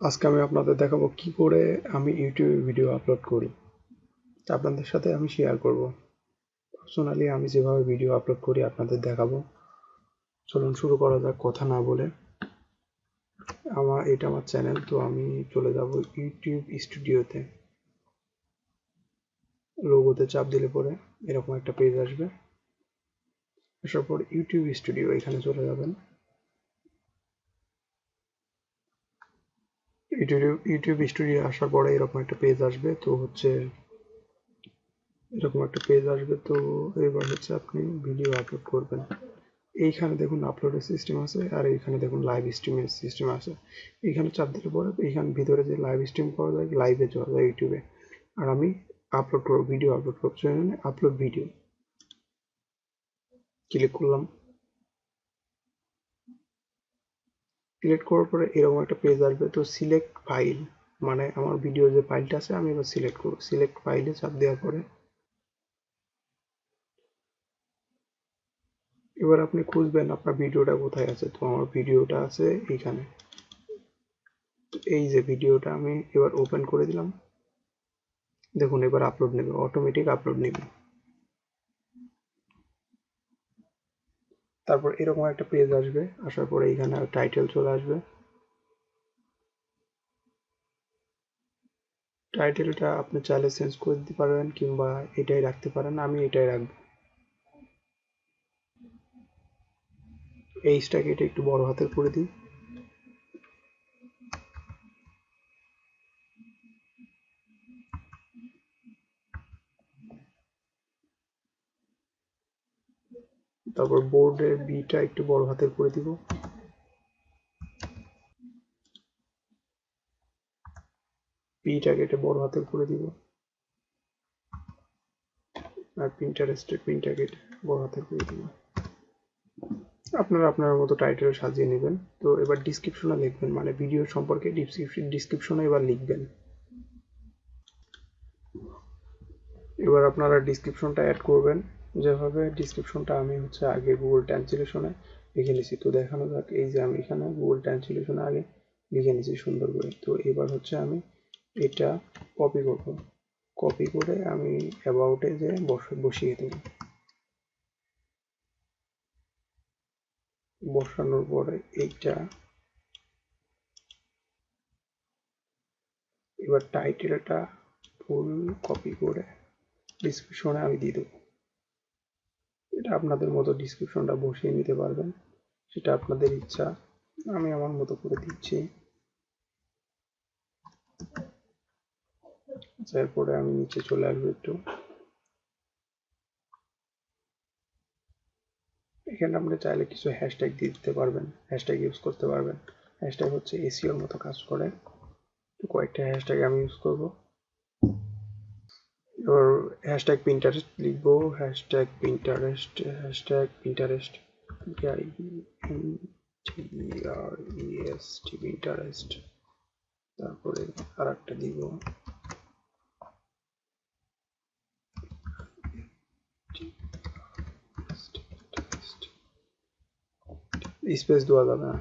আজকে আমি আপনাদের দেখাবো কি করে আমি ইউটিউবে ভিডিও আপলোড করি। আপনাদের সাথে আমি শেয়ার করব। পার্সোনালি আমি যেভাবে ভিডিও আপলোড করি আপনাদের দেখাবো। চলুন শুরু করা যাক কথা না বলে। এটা আমার চ্যানেল, তো আমি চলে যাব ইউটিউব স্টুডিওতে। লোগোতে চাপ দিলে পরে এরকম একটা পেজ আসবে। আসার পর ইউটিউব স্টুডিও এখানে চলে যাবেন। ইউটিউব স্টুডিও আসার পরে এরকম একটা পেজ আসবে, তো এবার আপনি ভিডিও আপলোড করবেন। এইখানে দেখুন আপলোডের সিস্টেম আছে, আর এইখানে দেখুন লাইভ স্ট্রিমের সিস্টেম আছে। এইখানে চাপ দিলে পরে এইখানে ভিতরে যে লাইভ স্ট্রিম করা যায়, লাইভে যাওয়া যায় ইউটিউবে। আর আমি আপলোড করবো, ভিডিও আপলোড করবো, সেখানে আপলোড ভিডিও ক্লিক করলাম। ক্লিক করার পরে এরকম একটা পেজ আসবে, তো সিলেক্ট ফাইল, মানে আমার ভিডিও যে ফাইলটা আছে আমি এবার সিলেক্ট করবো। সিলেক্ট ফাইলে চাপ দেওয়ার পরে এবার আপনি খুঁজবেন আপনার ভিডিওটা কোথায় আছে। তো আমার ভিডিওটা আছে এইখানে। এই যে ভিডিওটা আমি এবার ওপেন করে দিলাম। দেখুন এবার আপলোড নেবে, অটোমেটিক আপলোড নেবে। তারপর এরকম একটা পেজ আসবে, আসার পরে এখানে টাইটেল চলে আসবে। টাইটেলটা আপনি চাইলে চেঞ্জ করে দিতে পারবেন, কিংবা এটাই রাখতে পারেন। আমি এটাই রাখবো। এইচটাকে এটা একটু বড় হাতের করে দিই। তারপর বোর্ডের বিটা একটু বড় হাতের করে দিব। পিটাকে এটা বড় হাতের করে দিব। আর পিন্টারেস্টের পিনটাকে বড় হাতের করে দিব। আপনারা আপনার মতো টাইটেল সাজিয়ে নেবেন। তো এবার ডিসক্রিপশনে লিখবেন, মানে ভিডিও সম্পর্কে ডিসক্রিপশনে এবার লিখবেন। এবার আপনারা ডিসক্রিপশনটা অ্যাড করবেন। যেভাবে ডিসক্রিপশনটা আমি আগে গুগল ট্রান্সলেশনে লিখে নিছি। তো দেখানো যাক, এই যে আমি এখানে গুগল ট্রান্সলেশনে আগে লিখে নিছি সুন্দর করে। তো এবার আমি এটা কপি করব। কপি করে আমি অ্যাবাউটে যে বসিয়ে দেব। বসানোর পরে এইটা এবার টাইটেলটা ফুল কপি করে ডিসক্রিপশনে আমি দিয়ে দেবো। এটা আপনাদের মতো ডিসক্রিপশনটা বসিয়ে নিতে পারবেন, সেটা আপনাদের ইচ্ছা। আমি আমার মতো করে দিচ্ছি। এরপরে আমি নিচে চলে আসবো একটু। এখানে আপনি চাইলে কিছু হ্যাশট্যাগ দিয়ে দিতে পারবেন, হ্যাশট্যাগ ইউজ করতে পারবেন। হ্যাশট্যাগ এসইওর মতো কাজ করে। তো কয়েকটা হ্যাশট্যাগ আমি ইউজ করব। এবার হ্যাশট্যাগ পিন্টারেস্ট লিখবো। Hashtag Pinterest, hashtag Pinterest, Pinterest. তারপরে আর একটা দিব স্পেস দেওয়া যাবে না।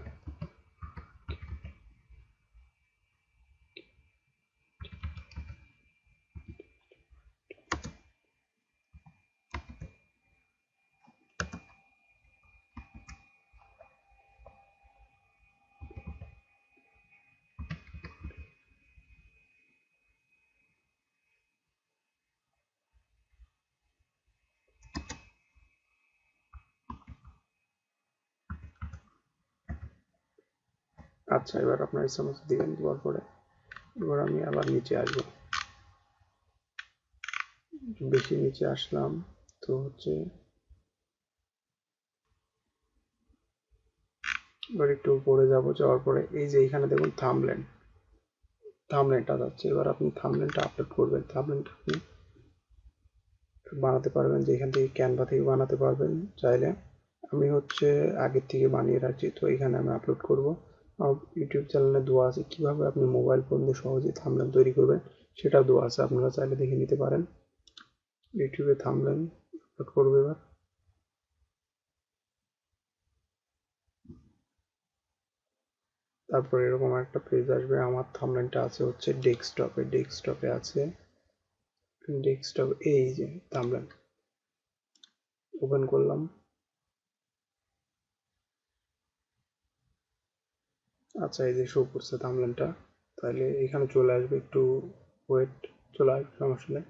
আচ্ছা, এবার আপনার ইচ্ছা মতো দিবেন। দেওয়ার পরে এবার আমি আবার নিচে আসবো। বেশি নিচে আসলাম, তো এবার একটু উপরে যাব। যাওয়ার পরে এই যে এখানে দেখুন থাম্বনেলটা যাচ্ছে। এবার আপনি থাম্বনেলটা আপলোড করবেন। থাম্বনেলটা আপনি বানাতে পারবেন, যে এখান থেকে ক্যানভা থেকে বানাতে পারবেন চাইলে। আমি আগের থেকে বানিয়ে রাখছি, তো এখানে আমি আপলোড করব। আমার ইউটিউব চ্যানেলে দেওয়া আছে কিভাবে আপনি মোবাইল ফোন দিয়ে সহজে থাম্বনেল তৈরি করবেন, সেটাও দেওয়া আছে, আপনারা চাইলে দেখে নিতে পারেন। ইউটিউবে থাম্বনেল আপলোড করবো এবার। তারপর এরকম একটা পেজ আসবে। আমার থাম্বনেলটা আছে হচ্ছে ডেস্কটপে আছে ডেস্কটপ, এই যে থাম্বনেল ওপেন করলাম। আচ্ছা, এই যে শো করছে থাম্বনেলটা, তাহলে এখানে চলে আসবে, একটু ওয়েট, চলে আসবে, সমস্যা নেই।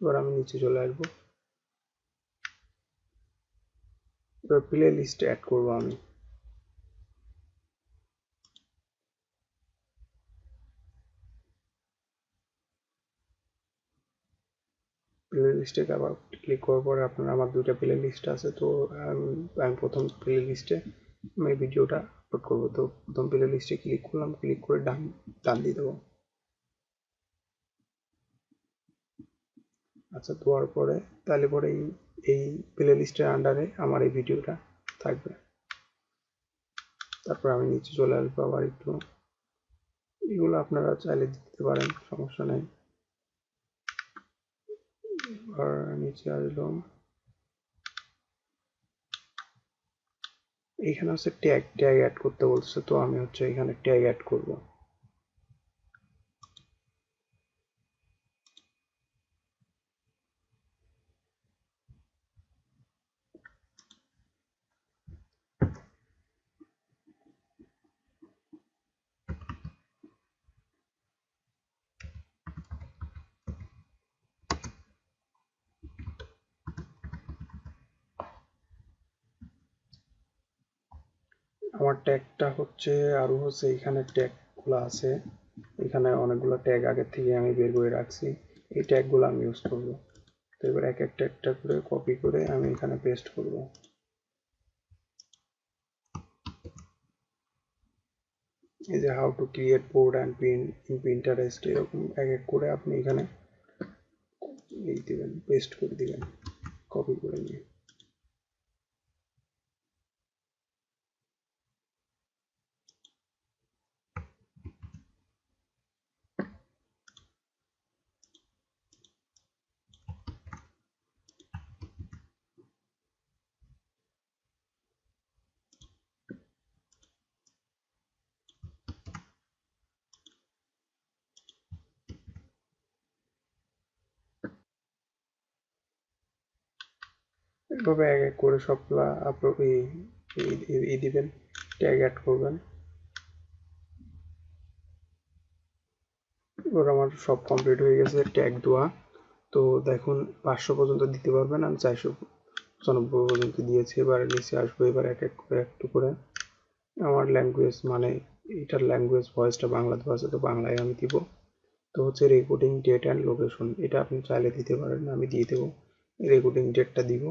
এবার আমি নিচে চলে আসবো, এবার প্লে লিস্টে অ্যাড করবো আমি। প্লে লিস্টে আবার ক্লিক করার পরে আপনার, আমার দুইটা প্লে লিস্ট আছে, তো আমি প্রথম প্লে লিস্টে আমি ভিডিওটা আপলোড করবো। তো প্রথম প্লে লিস্টে ক্লিক করলাম, ক্লিক করে ডান ডান দিয়ে দেবো। আচ্ছা, দেওয়ার পরে তাহলে পরে এই প্লে লিস্টের আন্ডারে আমার এই ভিডিওটা থাকবে। তারপর আমি নিচে চলে আসবো আবার একটু, এগুলো আপনারা চাইলে দিতে পারেন, সমস্যা নেই। আর নিচে আসলাম, এখানে হচ্ছে ট্যাগ অ্যাড করতে বলছে, তো আমি হচ্ছে এখানে ট্যাগ অ্যাড করব। আমার ট্যাগটা হচ্ছে, আরো হচ্ছে এখানে ট্যাগগুলো আছে, এখানে অনেকগুলো ট্যাগ আগের থেকে আমি বের করে রাখছি, এই ট্যাগগুলো আমি ইউজ করব। তো এবার এক একটা একটা করে কপি করে আমি এখানে পেস্ট করব। এই যে how to create board and pin in Pinterest, এরকম এক এক করে আপনি এখানে এই দিবেন, পেস্ট করে দিবেন, কপি করে নিয়ে। এভাবে এক এক করে সবগুলা আপলোড দিবেন, ট্যাগ অ্যাড করবেন। এবার আমার সব কমপ্লিট হয়ে গেছে ট্যাগ দেওয়া। তো দেখুন 500 পর্যন্ত দিতে পারবেন, আমি 495 পর্যন্ত দিয়েছি। এবার নিচে আসবো, এবার এক এক করে একটু করে আমার ল্যাঙ্গুয়েজ, মানে এটার ল্যাঙ্গুয়েজ ভয়েসটা বাংলা দেওয়া আছে, তো বাংলায় আমি দিব। তো হচ্ছে রেকর্ডিং ডেট অ্যান্ড লোকেশন, এটা আপনি চাইলে দিতে পারেন, আমি দিয়ে দেবো, রেকর্ডিং ডেটটা দিব।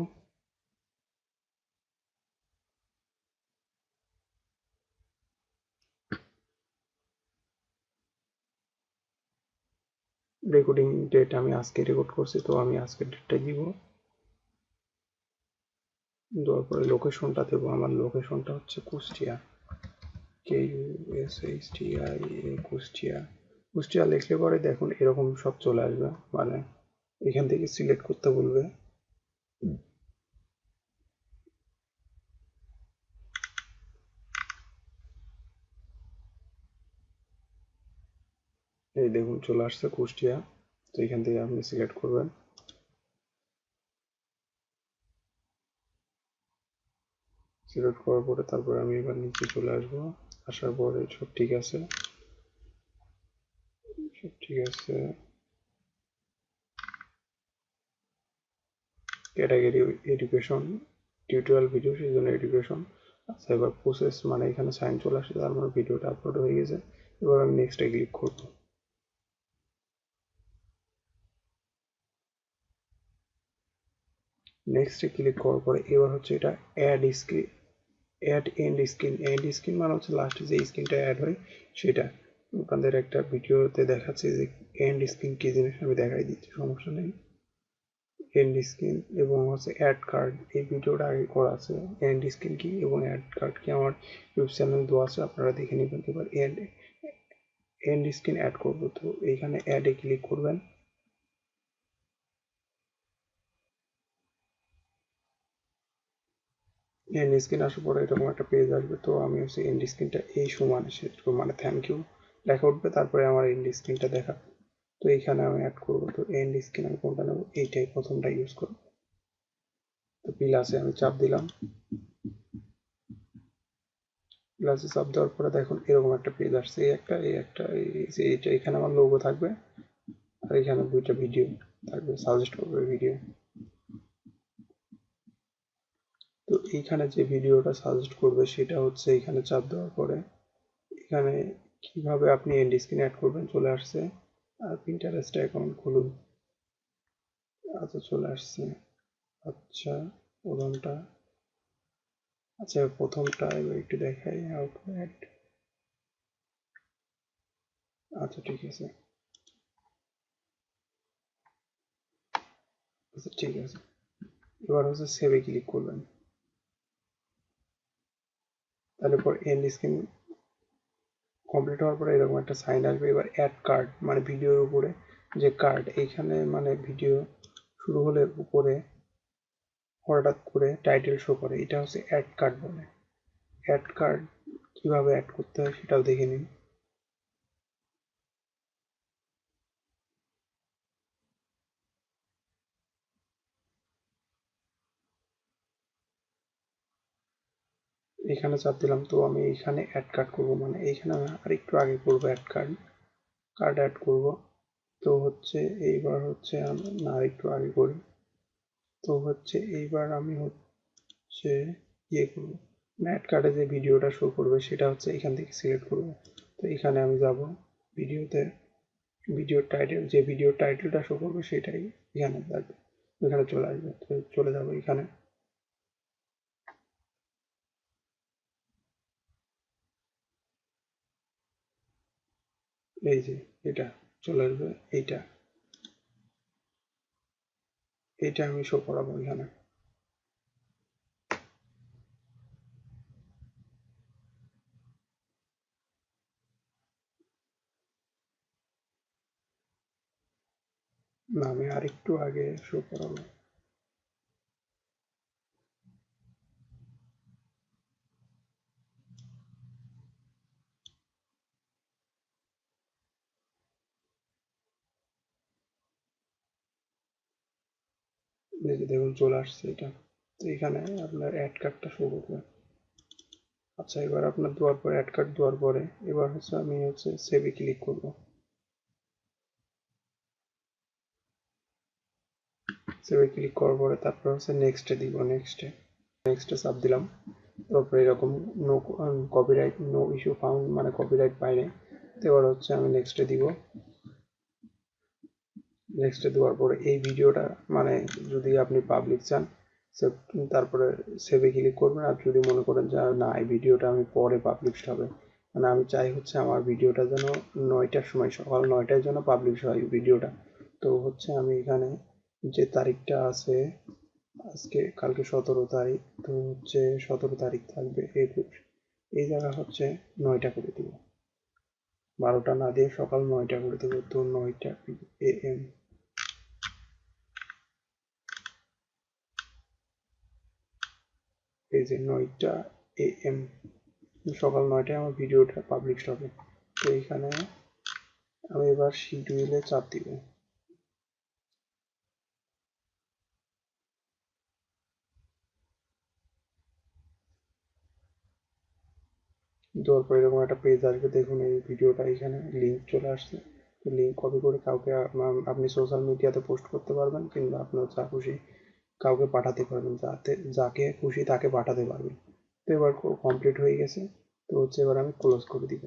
রেকর্ডিং ডেট আমি আজকে রেকর্ড করছি, তো আমি আজকের ডেটটাই দিব। দেওয়ার পরে লোকেশনটা দেবো, আমার লোকেশনটা হচ্ছে কুষ্টিয়া, KUSHTIA, কুষ্টিয়া। কুষ্টিয়া লিখলে পরে দেখুন এরকম সব চলে আসবে, মানে এখান থেকে সিলেক্ট করতে বলবে। এই দেখুন চলে আসছে কুষ্টিয়া, তো এখান থেকে আপনি সিলেক্ট করবেন। সিলেক্ট করার পরে তারপরে আমি এবার নিচে চলে আসবো, আসার পরে সব ঠিক আছে, সব ঠিক আছে। ক্যাটাগরি এডুকেশন, টিউটোরিয়াল ভিডিও, সেই জন্য এডুকেশন। আচ্ছা, এবার প্রসেস, মানে এখানে সাইন চলে আসছে, তার মানে ভিডিওটা আপলোড হয়ে গেছে। এবার আমি নেক্সটে ক্লিক করবো। নেক্সটে ক্লিক করার পরে এবার হচ্ছে এটা অ্যাড স্ক্রিন, এন্ড স্ক্রিন মানে হচ্ছে লাস্টে যে স্ক্রিনটা অ্যাড হয় সেটা। আপনাদের একটা ভিডিওতে দেখাচ্ছে যে এন্ড স্ক্রিন কি জিনিস, আমি দেখাই দিচ্ছি, সমস্যা নেই। এন্ড স্ক্রিন এবং হচ্ছে অ্যাড কার্ড, এই ভিডিওটা আগে করা আছে। এন্ড স্ক্রিন কি এবং অ্যাড কার্ড কি আমার ইউটিউব চ্যানেলে দেওয়া আছে, আপনারা দেখে নেবেন। এবার এন্ড স্ক্রিন অ্যাড করবো, তো এইখানে অ্যাডে ক্লিক করবেন। এন্ড স্ক্রিন আসার পরে এরকম একটা পেজ আসবে। তো আমি হচ্ছে এন্ড স্ক্রিনটা এই সমান সেরকম মানে থ্যাংক ইউ লেখা উঠবে, তারপরে আমার এন্ড স্ক্রিনটা দেখা। তো এইখানে আমি অ্যাড করবো। তো এন্ড স্ক্রিন আমি কোনটা নেবো, এইটাই প্রথমটা ইউজ করবো। তো প্লাসে আমি চাপ দিলাম। প্লাসে চাপ দেওয়ার পরে দেখুন এরকম একটা পেজ আসছে, এই একটা এইটা, এখানে আমার লোগো থাকবে আর এখানে দুইটা ভিডিও থাকবে, সাজেস্ট করবে ভিডিও। তো এইখানে যে ভিডিওটা সাজেস্ট করবে সেটা হচ্ছে এখানে চাপ দেওয়ার পরে এখানে কিভাবে আপনি এন্ড স্ক্রিন অ্যাড করবেন চলে আসছে। আর পিন্টারেস্ট অ্যাকাউন্ট খুলুন। আচ্ছা চলে আসছে। আচ্ছা প্রথমটা, আচ্ছা প্রথমটা এবার একটু দেখাই হাউ টু অ্যাড। আচ্ছা ঠিক আছে, আচ্ছা ঠিক আছে। এবার হচ্ছে সেভে ক্লিক করবেন। তাহলে পর এন্ড স্ক্রিন কমপ্লিট হওয়ার পরে এরকম একটা সাইন আসবে। এবার অ্যাড কার্ড মানে ভিডিওর উপরে যে কার্ড, এইখানে মানে ভিডিও শুরু হলে উপরে হঠাৎ করে টাইটেল শো করে, এটা হচ্ছে অ্যাড কার্ড বলে। অ্যাড কার্ড কিভাবে অ্যাড করতে হয় সেটাও দেখে নিন। এখানে চাপ দিলাম। তো আমি এখানে অ্যাড কার্ড করবো, মানে এইখানে আমি আর একটু আগে করবো অ্যাড কার্ড, কার্ড অ্যাড করব। তো হচ্ছে এইবার হচ্ছে আমি না একটু আগে করি। তো হচ্ছে এইবার আমি হচ্ছে ইয়ে করবো, অ্যাড কার্ডে যে ভিডিওটা শো করবে সেটা হচ্ছে এখান থেকে সিলেক্ট করব। তো এখানে আমি যাব ভিডিওতে, ভিডিওর টাইটেল, যে ভিডিওর টাইটেলটা শো করবে সেটাই এখানে থাকবে, এখানে চলে আসবে। তো চলে যাব এখানে, এই যে এটা চলে আসবে। এইটা এইটা আমি শো করাবো এখানে। না আমি আরেকটু আগে শো করাবো। এই যে দেখুন চলে আসছে এটা। তো এখানে আপনার অ্যাড কার্ডটা শো করবে। আচ্ছা এবার আপনার দেওয়ার পরে অ্যাড কার্ড দেওয়ার পরে এবার হচ্ছে আমি হচ্ছে সেভে ক্লিক করব। সেভে ক্লিক করার পরে তারপর হচ্ছে নেক্সটে দিব, নেক্সটে চাপ দিলাম। তারপরে এরকম no copyright, no issue found মানে কপিরাইট পাইনি। তো এবার হচ্ছে আমি নেক্সটে দিব। নেক্সটে দেওয়ার পরে এই ভিডিওটা মানে যদি আপনি পাবলিক চান তারপরে সেভে ক্লিক করবেন। আর যদি মনে করেন যে না এই ভিডিওটা আমি পরে পাবলিশ হবে, মানে আমি চাই হচ্ছে আমার ভিডিওটা যেন 9টার সময়, সকাল 9টায় যেন পাবলিশ হয় ভিডিওটা। তো হচ্ছে আমি এখানে যে তারিখটা আছে আজকে কালকে 17 তারিখ, তো হচ্ছে 17 তারিখ থাকবে 21, এই জায়গা হচ্ছে 9টা করে দিব। 12টা না দিয়ে সকাল 9টা করে দেবো। তো 9টা AM, এই যে 9টা AM, সকাল 9টায় আমার ভিডিওটা পাবলিশ হবে। তো এইখানে আমি এবার শিডিউলে চাপ দিব। দেওয়ার পর এরকম একটা পেজ আসবে। দেখুন এই ভিডিওটা এখানে লিঙ্ক চলে আসছে। তো লিঙ্ক কপি করে কাউকে আপনি সোশ্যাল মিডিয়াতে পোস্ট করতে পারবেন, কিংবা আপনার যা খুশি কাউকে পাঠাতে পারবেন, যাতে যাকে খুশি তাকে পাঠাতে পারবেন। তো এবার কমপ্লিট হয়ে গেছে। তো হচ্ছে এবার আমি ক্লোজ করে দিব।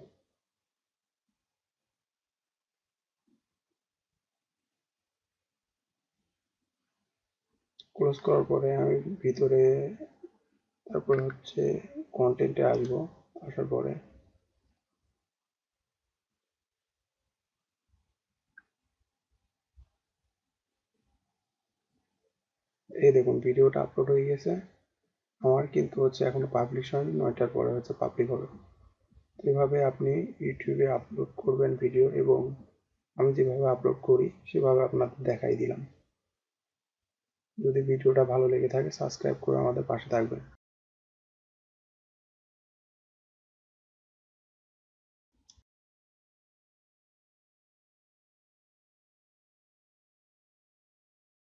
ক্লোজ করার পরে আমি ভিতরে তারপরে হচ্ছে কন্টেন্টে আসবো। আসার পরে এই দেখুন ভিডিওটা আপলোড হয়ে গেছে আমার, কিন্তু হচ্ছে এখনো পাবলিশ হয়নি, 9টার পরে হচ্ছে পাবলিক হবে। এভাবে আপনি ইউটিউবে আপলোড করবেন ভিডিও, এবং আমি যেভাবে আপলোড করি সেভাবে আপনাদের দেখাই দিলাম। যদি ভিডিওটা ভালো লেগে থাকে সাবস্ক্রাইব করে আমাদের পাশে থাকবেন।